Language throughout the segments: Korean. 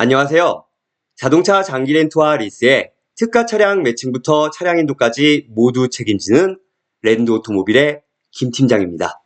안녕하세요. 자동차 장기 렌트와 리스의 특가 차량 매칭부터 차량 인도까지 모두 책임지는 랜드 오토모빌의 김 팀장입니다.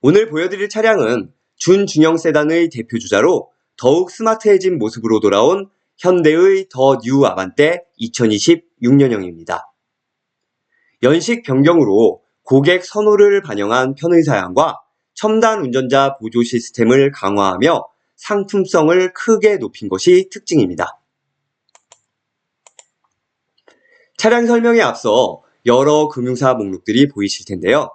오늘 보여드릴 차량은 준중형 세단의 대표주자로 더욱 스마트해진 모습으로 돌아온 현대의 더 뉴 아반떼 2026년형입니다. 연식 변경으로 고객 선호를 반영한 편의 사양과 첨단 운전자 보조 시스템을 강화하며 상품성을 크게 높인 것이 특징입니다. 차량 설명에 앞서 여러 금융사 목록들이 보이실 텐데요.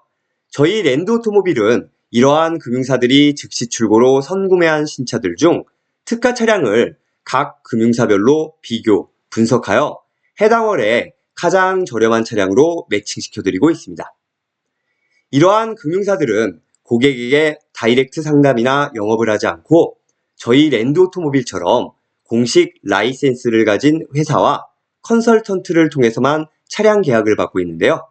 저희 랜드 오토모빌은 이러한 금융사들이 즉시 출고로 선구매한 신차들 중 특가 차량을 각 금융사별로 비교, 분석하여 해당 월에 가장 저렴한 차량으로 매칭시켜드리고 있습니다. 이러한 금융사들은 고객에게 다이렉트 상담이나 영업을 하지 않고 저희 랜드 오토모빌처럼 공식 라이센스를 가진 회사와 컨설턴트를 통해서만 차량 계약을 받고 있는데요.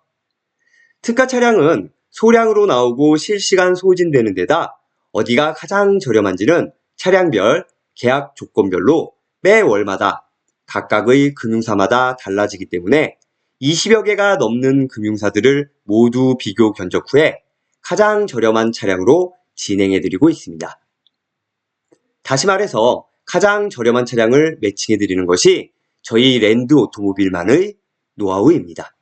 특가 차량은 소량으로 나오고 실시간 소진되는 데다 어디가 가장 저렴한지는 차량별, 계약 조건별로 매 월마다 각각의 금융사마다 달라지기 때문에 20여 개가 넘는 금융사들을 모두 비교 견적 후에 가장 저렴한 차량으로 진행해드리고 있습니다. 다시 말해서 가장 저렴한 차량을 매칭해드리는 것이 저희 랜드 오토모빌만의 노하우입니다.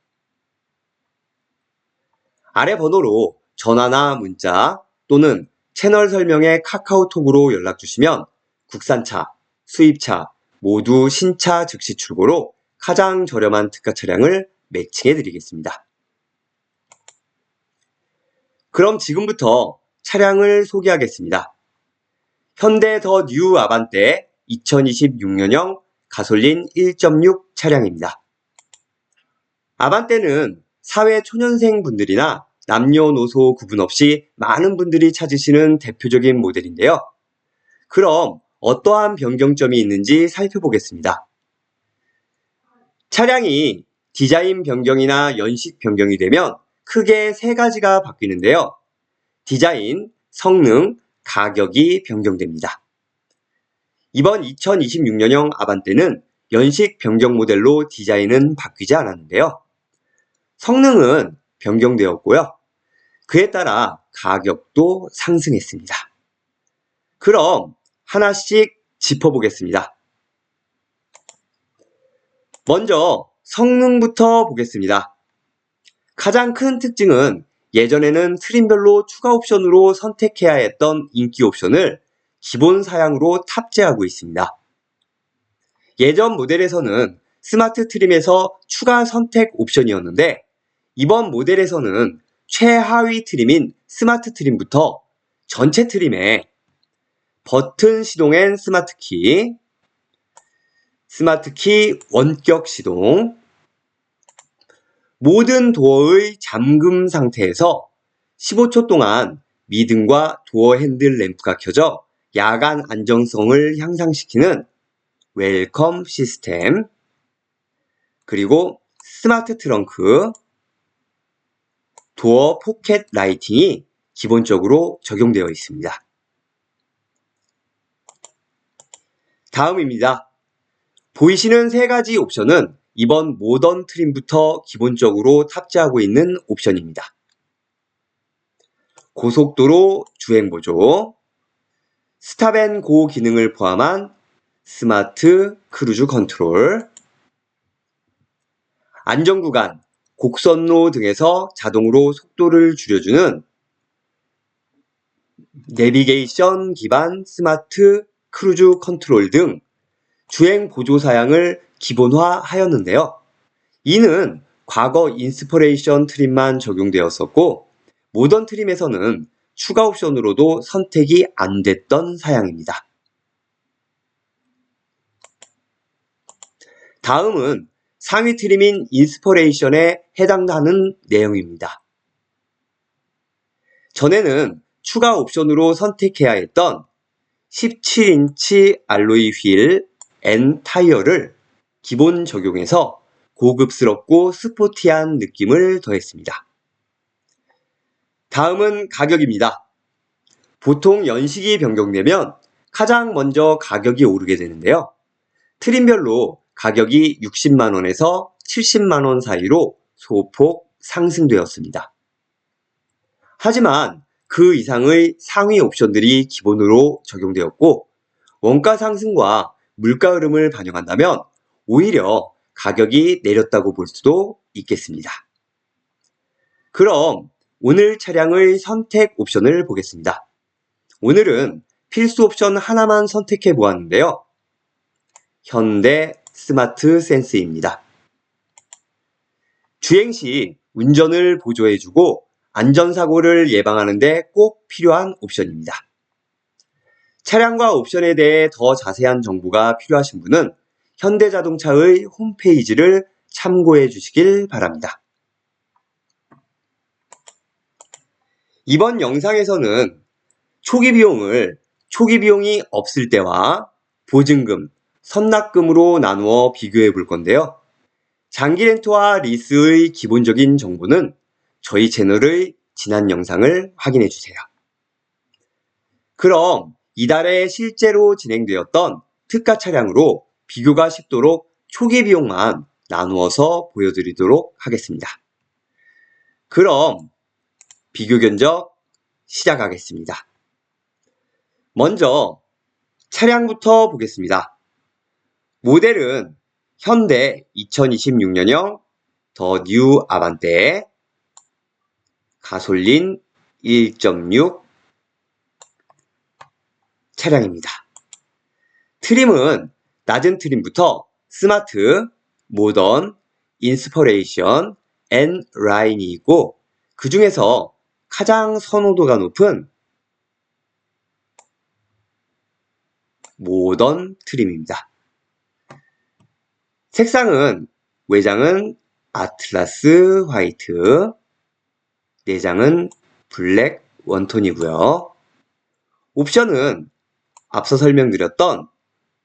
아래 번호로 전화나 문자 또는 채널 설명에 카카오톡으로 연락주시면 국산차, 수입차, 모두 신차 즉시 출고로 가장 저렴한 특가 차량을 매칭해드리겠습니다. 그럼 지금부터 차량을 소개하겠습니다. 현대 더 뉴 아반떼 2026년형 가솔린 1.6 차량입니다. 아반떼는 사회 초년생 분들이나 남녀노소 구분 없이 많은 분들이 찾으시는 대표적인 모델인데요. 그럼 어떠한 변경점이 있는지 살펴보겠습니다. 차량이 디자인 변경이나 연식 변경이 되면 크게 세 가지가 바뀌는데요. 디자인, 성능, 가격이 변경됩니다. 이번 2026년형 아반떼는 연식 변경 모델로 디자인은 바뀌지 않았는데요. 성능은 변경되었고요. 그에 따라 가격도 상승했습니다. 그럼 하나씩 짚어보겠습니다. 먼저 성능부터 보겠습니다. 가장 큰 특징은 예전에는 트림별로 추가 옵션으로 선택해야 했던 인기 옵션을 기본 사양으로 탑재하고 있습니다. 예전 모델에서는 스마트 트림에서 추가 선택 옵션이었는데 이번 모델에서는 최하위 트림인 스마트 트림부터 전체 트림에 버튼 시동엔 스마트키, 스마트키 원격 시동, 모든 도어의 잠금 상태에서 15초 동안 미등과 도어 핸들 램프가 켜져 야간 안정성을 향상시키는 웰컴 시스템, 그리고 스마트 트렁크, 도어 포켓 라이팅이 기본적으로 적용되어 있습니다. 다음입니다. 보이시는 세 가지 옵션은 이번 모던 트림부터 기본적으로 탑재하고 있는 옵션입니다. 고속도로 주행보조, 스탑앤고 기능을 포함한 스마트 크루즈 컨트롤, 안전구간, 곡선로 등에서 자동으로 속도를 줄여주는 내비게이션 기반 스마트 크루즈 컨트롤 등 주행 보조 사양을 기본화하였는데요. 이는 과거 인스퍼레이션 트림만 적용되었었고 모던 트림에서는 추가 옵션으로도 선택이 안 됐던 사양입니다. 다음은 상위 트림인 인스퍼레이션에 해당하는 내용입니다. 전에는 추가 옵션으로 선택해야 했던 17인치 알로이 휠 N 타이어를 기본 적용해서 고급스럽고 스포티한 느낌을 더했습니다. 다음은 가격입니다. 보통 연식이 변경되면 가장 먼저 가격이 오르게 되는데요. 트림별로 가격이 60만 원에서 70만 원 사이로 소폭 상승되었습니다. 하지만 그 이상의 상위 옵션들이 기본으로 적용되었고 원가 상승과 물가 흐름을 반영한다면 오히려 가격이 내렸다고 볼 수도 있겠습니다. 그럼 오늘 차량의 선택 옵션을 보겠습니다. 오늘은 필수 옵션 하나만 선택해 보았는데요. 현대 스마트 센스입니다. 주행 시 운전을 보조해주고 안전사고를 예방하는 데 꼭 필요한 옵션입니다. 차량과 옵션에 대해 더 자세한 정보가 필요하신 분은 현대자동차의 홈페이지를 참고해 주시길 바랍니다. 이번 영상에서는 초기 비용이 없을 때와 보증금, 선납금으로 나누어 비교해 볼 건데요. 장기 렌트와 리스의 기본적인 정보는 저희 채널의 지난 영상을 확인해 주세요. 그럼 이달에 실제로 진행되었던 특가 차량으로 비교가 쉽도록 초기 비용만 나누어서 보여드리도록 하겠습니다. 그럼 비교 견적 시작하겠습니다. 먼저 차량부터 보겠습니다. 모델은 현대 2026년형 더 뉴 아반떼 가솔린 1.6 차량입니다. 트림은 낮은 트림부터 스마트, 모던, 인스퍼레이션, 앤 라인이 있고 그 중에서 가장 선호도가 높은 모던 트림입니다. 색상은 외장은 아틀라스 화이트, 내장은 블랙 원톤이고요. 옵션은 앞서 설명드렸던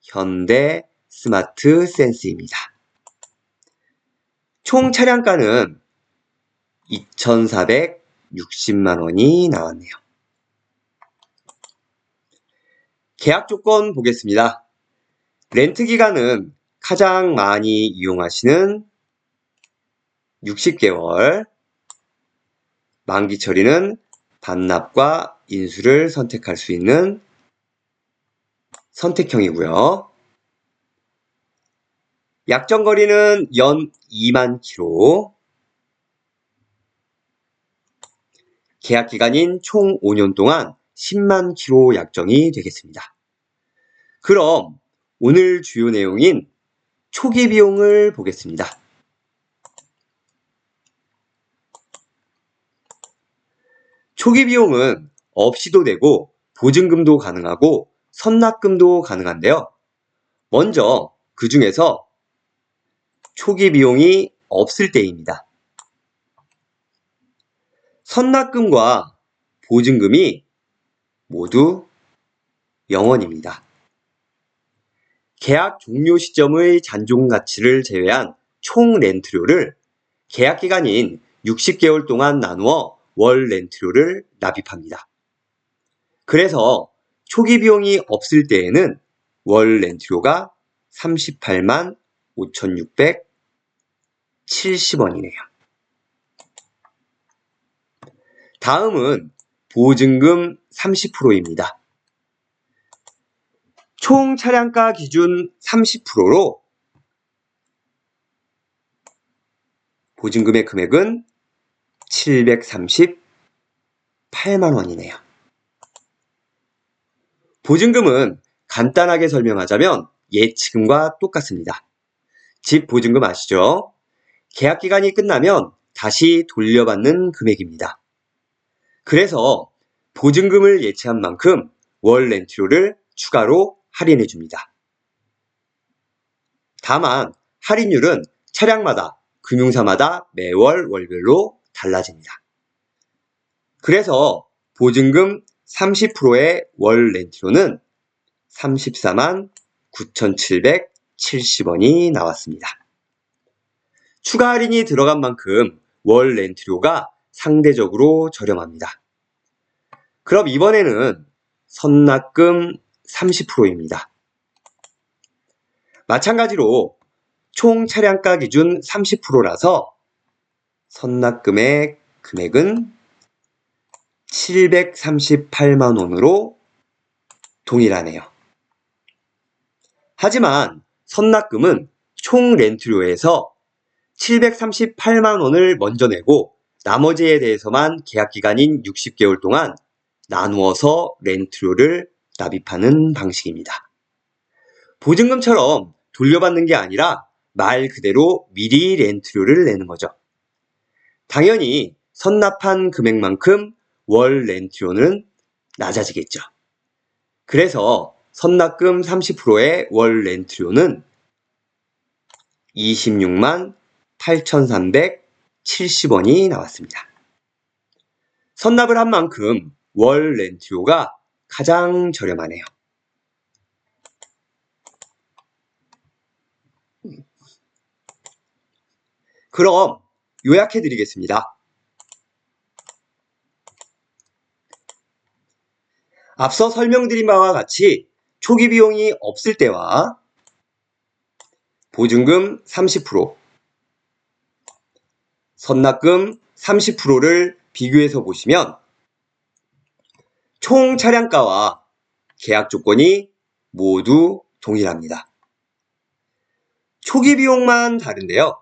현대 스마트 센스입니다. 총 차량가는 2,460만 원이 나왔네요. 계약 조건 보겠습니다. 렌트 기간은 가장 많이 이용하시는 60개월, 만기 처리는 반납과 인수를 선택할 수 있는 선택형이고요. 약정거리는 연 2만 킬로, 계약 기간인 총 5년 동안 10만 킬로 약정이 되겠습니다. 그럼 오늘 주요 내용인 초기 비용을 보겠습니다. 초기 비용은 없이도 되고 보증금도 가능하고 선납금도 가능한데요. 먼저 그 중에서 초기 비용이 없을 때입니다. 선납금과 보증금이 모두 0원입니다. 계약 종료 시점의 잔존 가치를 제외한 총 렌트료를 계약 기간인 60개월 동안 나누어 월 렌트료를 납입합니다. 그래서 초기 비용이 없을 때에는 월 렌트료가 38만 5,670원이네요. 다음은 보증금 30%입니다. 총 차량가 기준 30%로 보증금의 금액은 738만 원이네요. 보증금은 간단하게 설명하자면 예치금과 똑같습니다. 집 보증금 아시죠? 계약 기간이 끝나면 다시 돌려받는 금액입니다. 그래서 보증금을 예치한 만큼 월 렌트료를 추가로 할인해 줍니다. 다만 할인율은 차량마다, 금융사마다 매월 월별로 달라집니다. 그래서 보증금 30%의 월 렌트료는 34만 9,770원이 나왔습니다. 추가 할인이 들어간 만큼 월 렌트료가 상대적으로 저렴합니다. 그럼 이번에는 선납금 30%입니다. 마찬가지로 총 차량가 기준 30%라서 선납금의 금액은 738만 원으로 동일하네요. 하지만 선납금은 총 렌트료에서 738만 원을 먼저 내고 나머지에 대해서만 계약기간인 60개월 동안 나누어서 렌트료를 납입하는 방식입니다. 보증금처럼 돌려받는 게 아니라 말 그대로 미리 렌트료를 내는 거죠. 당연히 선납한 금액만큼 월 렌트료는 낮아지겠죠. 그래서 선납금 30%의 월 렌트료는 26만 8,370원이 나왔습니다. 선납을 한 만큼 월 렌트료가 가장 저렴하네요. 그럼 요약해 드리겠습니다. 앞서 설명드린 바와 같이 초기 비용이 없을 때와 보증금 30%, 선납금 30%를 비교해서 보시면 총 차량가와 계약 조건이 모두 동일합니다. 초기 비용만 다른데요.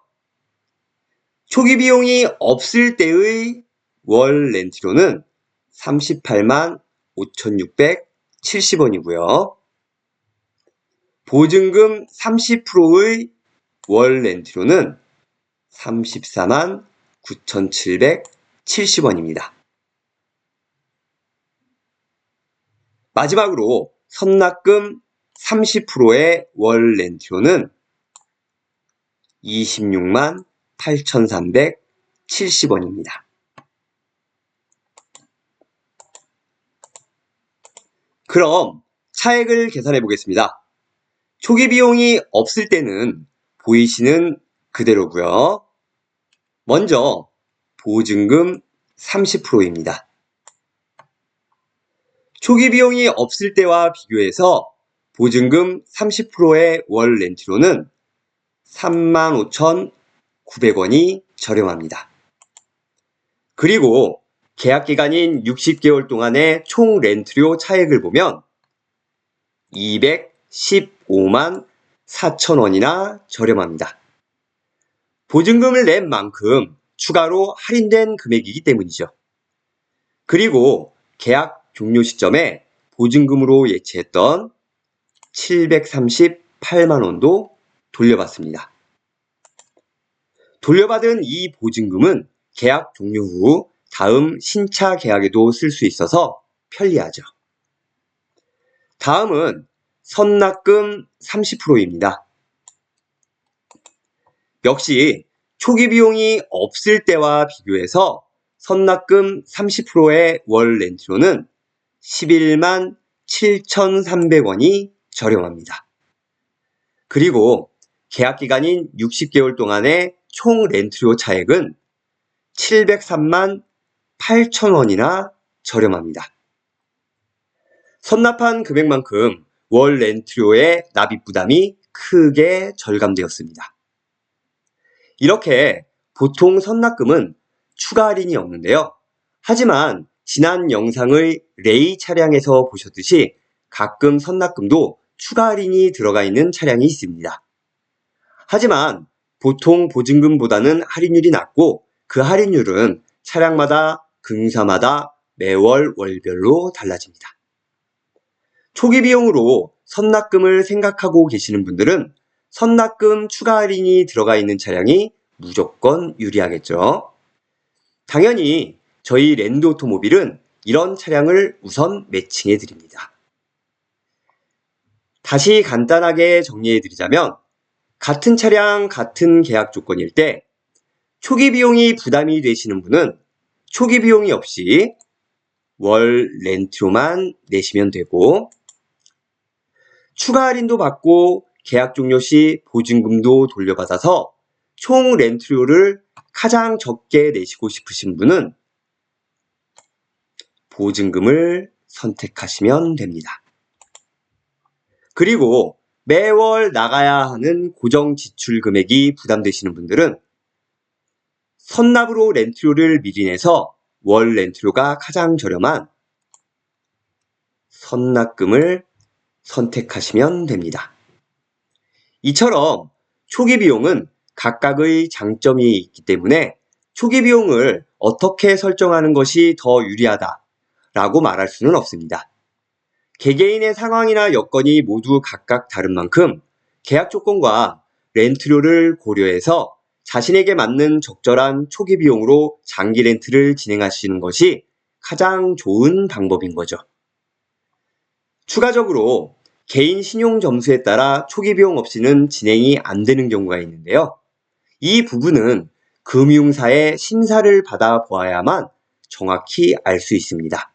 초기 비용이 없을 때의 월 렌트료는 38만 5,670원이고요. 보증금 30%의 월 렌트료는 34만 9,770원입니다. 마지막으로 선납금 30%의 월 렌트료는 26만 8,370원입니다. 그럼 차액을 계산해 보겠습니다. 초기 비용이 없을 때는 보이시는 그대로고요. 먼저 보증금 30%입니다. 초기 비용이 없을 때와 비교해서 보증금 30%의 월 렌트료는 35,900원이 저렴합니다. 그리고 계약 기간인 60개월 동안의 총 렌트료 차액을 보면 215만 4천원이나 저렴합니다. 보증금을 낸 만큼 추가로 할인된 금액이기 때문이죠. 그리고 계약 종료 시점에 보증금으로 예치했던 738만 원도 돌려받습니다. 돌려받은 이 보증금은 계약 종료 후 다음 신차 계약에도 쓸 수 있어서 편리하죠. 다음은 선납금 30%입니다. 역시 초기 비용이 없을 때와 비교해서 선납금 30%의 월 렌트료는 11만 7,300원이 저렴합니다. 그리고 계약 기간인 60개월 동안의 총 렌트료 차액은 703만 8천원이나 저렴합니다. 선납한 금액만큼 월 렌트료의 납입 부담이 크게 절감되었습니다. 이렇게 보통 선납금은 추가 할인이 없는데요. 하지만 지난 영상의 레이 차량에서 보셨듯이 가끔 선납금도 추가 할인이 들어가 있는 차량이 있습니다. 하지만 보통 보증금보다는 할인율이 낮고 그 할인율은 차량마다 금융사마다 매월 월별로 달라집니다. 초기 비용으로 선납금을 생각하고 계시는 분들은 선납금 추가 할인이 들어가 있는 차량이 무조건 유리하겠죠. 당연히 저희 랜드 오토모빌은 이런 차량을 우선 매칭해 드립니다. 다시 간단하게 정리해 드리자면 같은 차량, 같은 계약 조건일 때 초기 비용이 부담이 되시는 분은 초기 비용이 없이 월 렌트료만 내시면 되고 추가 할인도 받고 계약 종료 시 보증금도 돌려받아서 총 렌트료를 가장 적게 내시고 싶으신 분은 보증금을 선택하시면 됩니다. 그리고 매월 나가야 하는 고정 지출 금액이 부담되시는 분들은 선납으로 렌트료를 미리 내서 월 렌트료가 가장 저렴한 선납금을 선택하시면 됩니다. 이처럼 초기 비용은 각각의 장점이 있기 때문에 초기 비용을 어떻게 설정하는 것이 더 유리하다라고 말할 수는 없습니다. 개개인의 상황이나 여건이 모두 각각 다른 만큼 계약 조건과 렌트료를 고려해서 자신에게 맞는 적절한 초기 비용으로 장기 렌트를 진행하시는 것이 가장 좋은 방법인 거죠. 추가적으로 개인 신용 점수에 따라 초기 비용 없이는 진행이 안 되는 경우가 있는데요. 이 부분은 금융사의 심사를 받아 보아야만 정확히 알 수 있습니다.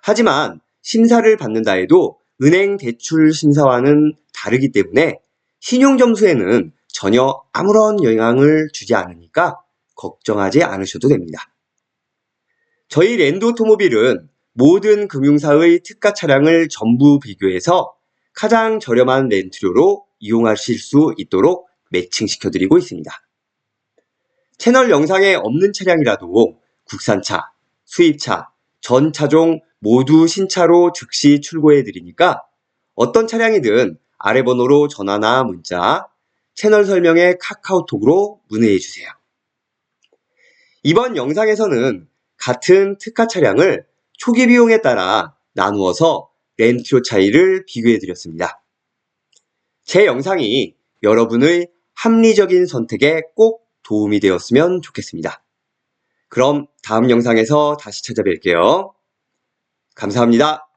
하지만 심사를 받는다 해도 은행 대출 심사와는 다르기 때문에 신용 점수에는 전혀 아무런 영향을 주지 않으니까 걱정하지 않으셔도 됩니다. 저희 랜드 오토모빌은 모든 금융사의 특가 차량을 전부 비교해서 가장 저렴한 렌트료로 이용하실 수 있도록 매칭시켜드리고 있습니다. 채널 영상에 없는 차량이라도 국산차, 수입차, 전 차종 모두 신차로 즉시 출고해드리니까 어떤 차량이든 아래 번호로 전화나 문자, 채널 설명에 카카오톡으로 문의해주세요. 이번 영상에서는 같은 특가 차량을 초기 비용에 따라 나누어서 렌트료 차이를 비교해드렸습니다. 제 영상이 여러분의 합리적인 선택에 꼭 도움이 되었으면 좋겠습니다. 그럼 다음 영상에서 다시 찾아뵐게요. 감사합니다.